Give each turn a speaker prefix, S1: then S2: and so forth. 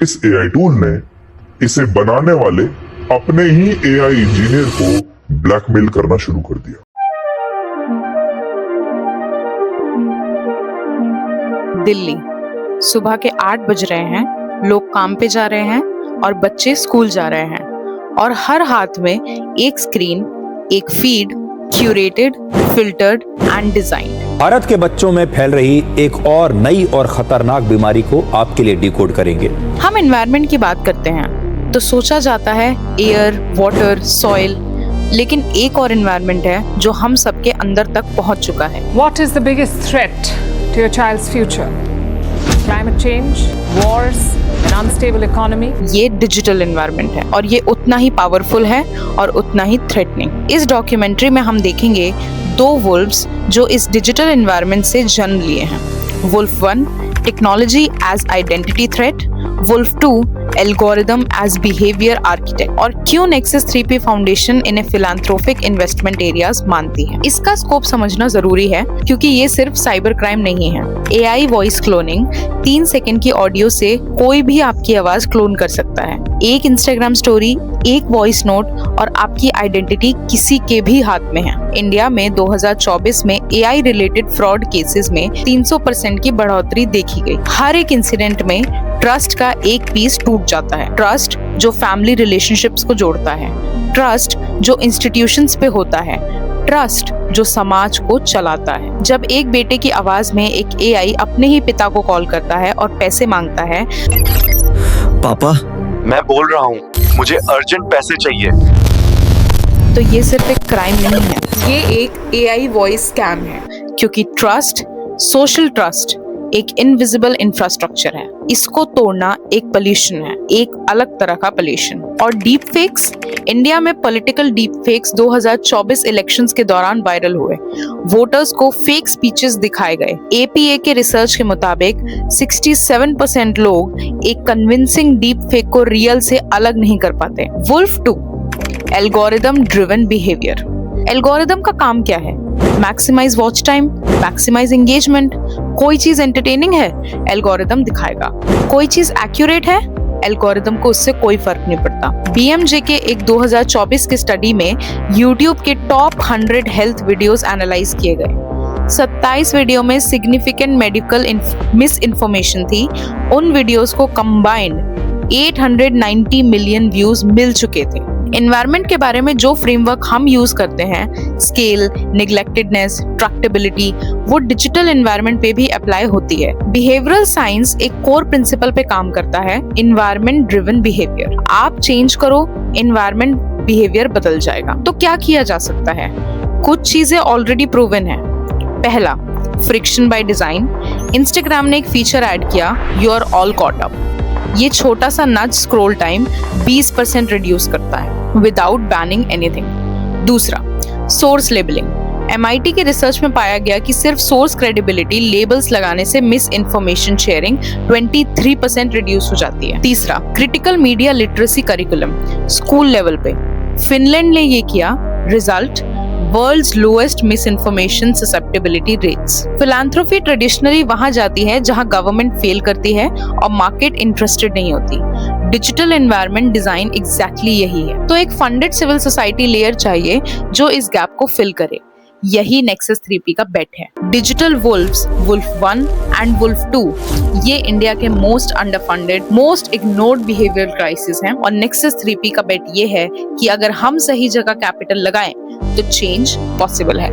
S1: इस AI tool ने इसे बनाने वाले अपने ही एआई इंजीनियर को ब्लैकमेल करना शुरू कर दिया।
S2: दिल्ली, सुबह के 8 बज रहे हैं, लोग काम पे जा रहे हैं और बच्चे स्कूल जा रहे हैं और हर हाथ में एक स्क्रीन, एक feed, curated, filtered and designed.
S3: Bharat के बच्चों में फैल रही एक और नई और खतरनाक बीमारी को आपके लिए डिकोड करेंगे।
S2: हम एनवायरनमेंट की बात करते हैं तो सोचा जाता है एयर, वाटर, सॉइल, लेकिन एक और एनवायरनमेंट है जो हम सबके अंदर तक पहुंच चुका है।
S4: What is the biggest threat to your child's future? Climate change, wars, an unstable economy?
S2: ये डिजिटल एनवायरनमेंट है और ये उतना ही पावरफुल है और उतना ही थ्रेटनिंग। इस डॉक्यूमेंट्री में हम देखेंगे 2 वुल्व्स जो इस डिजिटल एनवायरनमेंट से जन्म लिए हैं। Wolf 1, technology as identity threat, wolf 2, algorithm as behaviour architect, और क्यों नेक्सस 3P फाउंडेशन इन्हें फिलैंथ्रोपिक इन्वेस्टमेंट एरियाज मानती है। इसका स्कोप समझना जरूरी है क्योंकि ये सिर्फ साइबर क्राइम नहीं है। एआई वॉइस क्लोनिंग, 3 सेकंड की ऑडियो से कोई भी आपकी आवाज क्लोन कर सकता है। एक इंस्टाग्राम स्टोरी, एक वॉइस नोट और आपकी आइडेंटिटी किसी के भी हाथ में है। इंडिया में 2024 में एआई रिलेटेड फ्रॉड केसेस में 300% की बढ़ोतरी देखी गई। हर एक इंसिडेंट में ट्रस्ट का एक पीस टूट जाता है। ट्रस्ट जो फैमिली रिलेशनशिप्स को जोड़ता है, ट्रस्ट जो इंस्टीट्यूशंस पे होता है, ट्रस्ट जो समाज को चलाता है। जब एक बेटे की आवाज में एक एआई अपने ही पिता को कॉल करता है और पैसे मांगता है,
S5: पापा मैं बोल रहा हूँ, मुझे अर्जेंट पैसे चाहिए,
S2: तो ये सिर्फ एक क्राइम नहीं है, ये एक एआई वॉइस स्कैम है। क्योंकि ट्रस्ट, सोशल ट्रस्ट एक इनविजिबल इंफ्रास्ट्रक्चर है। इसको तोड़ना एक पोल्यूशन है, एक अलग तरह का पोल्यूशन। और डीप फेक्स, इंडिया में पॉलिटिकल डीप फेक्स 2024 इलेक्शंस के दौरान वायरल हुए। वोटर्स को फेक स्पीचेस दिखाए गए। एपीए के रिसर्च के मुताबिक 67% लोग एक कन्विंसिंग डीप फेक को रियल से अलग नहीं कर पाते। Wolf 2, algorithm driven behaviour. Algorithm का काम क्या है? Maximise watch time, maximise engagement. कोई चीज एंटरटेनिंग है, एल्गोरिदम दिखाएगा। कोई चीज एक्यूरेट है, एल्गोरिदम को उससे कोई फर्क नहीं पड़ता। बीएमजे के एक 2024 की स्टडी में यूट्यूब के टॉप 100 हेल्थ वीडियोस एनालाइज किए गए। 27 वीडियो में सिग्निफिकेंट मेडिकल मिस इन्फॉर्मेशन थी। उन वीडियोस को कंबाइंड 890 मिलियन व्यूज मिल चुके थे। एनवायरनमेंट के बारे में जो फ्रेमवर्क हम यूज करते हैं, स्केल, नेग्लेक्टेडनेस, ट्रैक्टेबिलिटी, वो डिजिटल एनवायरनमेंट पे भी अप्लाई होती है। बिहेवियरल साइंस एक कोर प्रिंसिपल पे काम करता है, एनवायरनमेंट ड्रिवन बिहेवियर। आप चेंज करो, एनवायरनमेंट बिहेवियर बदल जाएगा। तो क्या किया जा सकता है? कुछ चीजें ऑलरेडी प्रूवन है। पहला, फ्रिक्शन बाय डिजाइन। इंस्टाग्राम ने एक फीचर ऐड किया, you are all caught up. ये छोटा सा नज स्क्रॉल टाइम 20% रिड्यूस करता है विदाउट बैनिंग एनीथिंग। दूसरा, सोर्स लेबलिंग। MIT के रिसर्च में पाया गया कि सिर्फ सोर्स क्रेडिबिलिटी लेबल्स लगाने से मिस इन्फॉर्मेशन शेयरिंग 23% रिड्यूस हो जाती है। तीसरा, critical media literacy curriculum school level पे। फिनलैंड ने ये किया, result world's lowest misinformation susceptibility rates. Philanthropy traditionally वहां जाती है जहां गवर्नमेंट फेल करती है और मार्केट इंटरेस्टेड नहीं होती। डिजिटल एनवायरनमेंट डिजाइन एग्जैक्टली यही है। तो एक फंडेड सिविल सोसाइटी लेयर चाहिए जो इस गैप को फिल करे। यही नेक्सस 3P का बेट है। Digital wolves, wolf 1 and wolf 2, ये इंडिया के most underfunded, most ignored behaviour crisis हैं। और नेक्सस 3P का बेट ये है कि अगर हम सही जगह कैपिटल लगाएं तो चेंज पॉसिबल है।